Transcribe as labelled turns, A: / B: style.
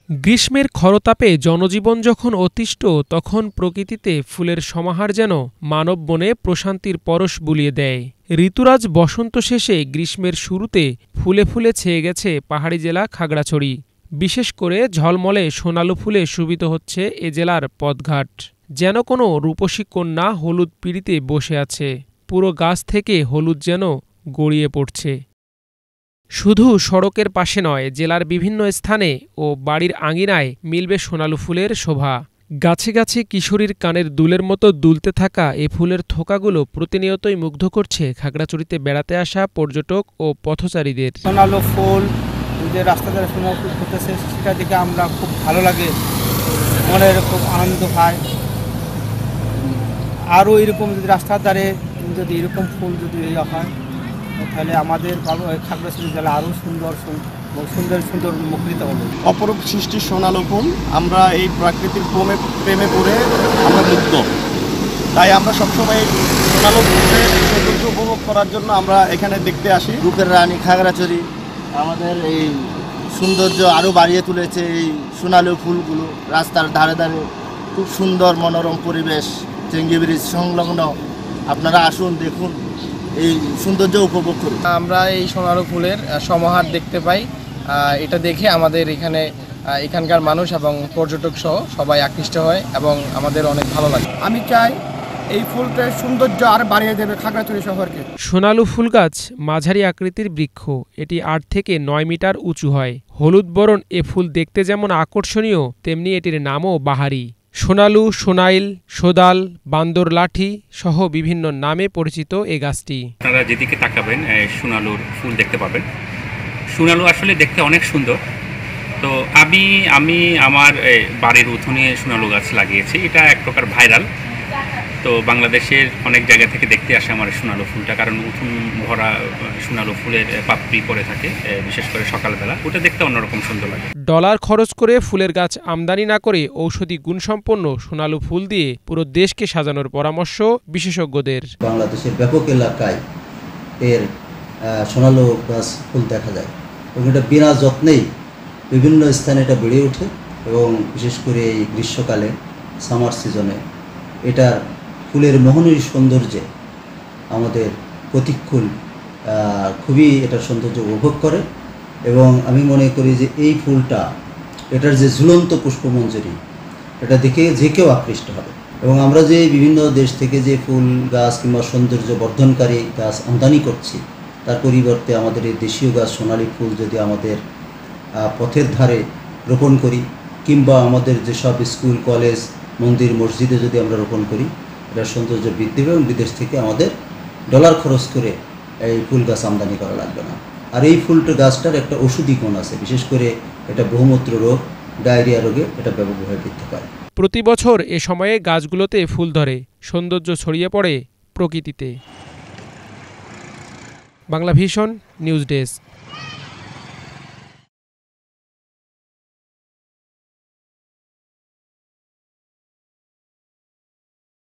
A: গ্রীষ্মের খরতাপে জনজীবন যখন অতিষ্ঠ, তখন প্রকৃতিতে ফুলের সমাহার যেন মানব বনে প্রশান্তির পরশ বুলিয়ে দেয়। ঋতুরাজ বসন্ত শেষে গ্রীষ্মের শুরুতে ফুলে ফুলে ছেয়ে গেছে পাহাড়ি জেলা খাগড়াছড়ি। বিশেষ করে ঝলমলে সোনালু ফুলে শোভিত হচ্ছে এ জেলার পথঘাট। যেন কোনো রূপসী কন্যা হলুদ পিঁড়িতে বসে আছে। পুরো গাছ থেকে হলুদ যেন গড়িয়ে পড়ছে। শুধু সড়কের পাশে নয়, জেলার বিভিন্ন স্থানে ও বাড়ির আঙিনায় মিলবে সোনালু ফুলের শোভা। গাছে গাছে কিশোরীর কানের দুলের মতো দুলতে থাকা এ ফুলের থোকাগুলো প্রতিনিয়তই মুগ্ধ করছে খাগড়াছড়িতে বেড়াতে আসা পর্যটক ও পথচারীদের।
B: সোনালু ফুল যে রাস্তা ধারে সোনালু ফুল ফুটেছে, সেটা দেখে আমরা খুব ভালো লাগে, মনের খুব আনন্দ পায়। আরও এরকম যদি রাস্তার ধারে যদি এরকম ফুল যদি হয়, তাহলে আমাদের খাগড়াছড়ি জেলা আরও সুন্দর সুন্দর মুখরিত হবে।
C: অপরূপ সৃষ্টি সোনালু ফুল, আমরা এই প্রাকৃতিক প্রেমে পড়ে আমরা মুগ্ধ। তাই আমরা সবসময় সোনালু ফুলের সৌন্দর্য উপভোগ করার জন্য আমরা এখানে দেখতে আসি।
D: রূপের রানী খাগড়াছড়ি আমাদের এই সৌন্দর্য আরও বাড়িয়ে তুলেছে এই সোনালু ফুলগুলো। রাস্তার ধারে ধারে খুব সুন্দর মনোরম পরিবেশ, চেঙ্গি ব্রিজ সংলগ্ন। আপনারা আসুন, দেখুন, এই সৌন্দর্য উপভোগ করি।
E: আমরা এই সোনালু ফুলের সমাহার দেখতে পাই। এটা দেখে আমাদের এখানকার মানুষ এবং পর্যটক সহ সবাই আকৃষ্ট হয় এবং আমাদের অনেক ভালো লাগে।
B: আমি চাই এই ফুলটার সৌন্দর্য আর বাড়িয়ে দেবে খাগড়াছড়ি শহরকে।
A: সোনালু ফুল গাছ মাঝারি আকৃতির বৃক্ষ। এটি 8 থেকে 9 মিটার উঁচু হয়। হলুদ বরণ এ ফুল দেখতে যেমন আকর্ষণীয়, তেমনি এটির নামও বাহারি। সোনালু, সোনাইল, সোদাল, বান্দর লাঠি সহ বিভিন্ন নামে পরিচিত এ গাছটি।
F: আপনারা যেদিকে তাকাবেন সোনালুর ফুল দেখতে পাবেন। সোনালু আসলে দেখতে অনেক সুন্দর। তো আমি আমার বাড়ির উঠোনে সোনালু গাছ লাগিয়েছি। এটা এক প্রকার ভাইরাল। তো বাংলাদেশের অনেক জায়গা থেকে দেখতে আসে আমার সোনালু ফুলটা, কারণ উঠোন ভরা সোনালু ফুলের পাপড়ি পড়ে থাকে, বিশেষ করে সকালবেলা। ওটা দেখতে অন্যরকম সুন্দর লাগে।
A: ডলার খরচ করে ফুলের গাছ আমদানি না করে ঔষধি গুণসম্পন্ন সোনালু ফুল দিয়ে পুরো দেশকে সাজানোর পরামর্শ বিশেষজ্ঞদের।
D: বাংলাদেশের ব্যাপক এলাকায় এর সোনালু গাছ ফুল দেখা যায় এবং এটা বিনা যত্নেই বিভিন্ন স্থানে এটা বেড়ে ওঠে এবং বিশেষ করে এই গ্রীষ্মকালে সামার সিজনে এটার ফুলের মোহনীয় সৌন্দর্যে আমাদের প্রতিকূল খুবই এটার সৌন্দর্য উপভোগ করে। এবং আমি মনে করি যে এই ফুলটা, এটার যে ঝুলন্ত পুষ্পমঞ্জরি, এটা দেখে যে কেউ আকৃষ্ট হবে। এবং আমরা যে বিভিন্ন দেশ থেকে যে ফুল গাছ কিংবা সৌন্দর্য বর্ধনকারী গাছ আমদানি করছি, তার পরিবর্তে আমাদের এই দেশীয় গাছ সোনালী ফুল যদি আমাদের পথের ধারে রোপণ করি, কিংবা আমাদের যেসব স্কুল, কলেজ, মন্দির, মসজিদে যদি আমরা রোপণ করি, এটার সৌন্দর্য বৃদ্ধি পাবে এবং বিদেশ থেকে আমাদের ডলার খরচ করে এই ফুল গাছ আমদানি করা লাগবে না। আর এই ফুলটা গাছটার একটা ওষুধি গুণ আছে, বিশেষ করে এটা বহুমূত্র রোগ, ডায়রিয়া রোগে এটা ব্যাপকভাবে বৃদ্ধি পায়।
A: প্রতি বছর এ সময়ে গাছগুলোতে ফুল ধরে, সৌন্দর্য ছড়িয়ে পড়ে প্রকৃতিতে। Bangla vision news desk.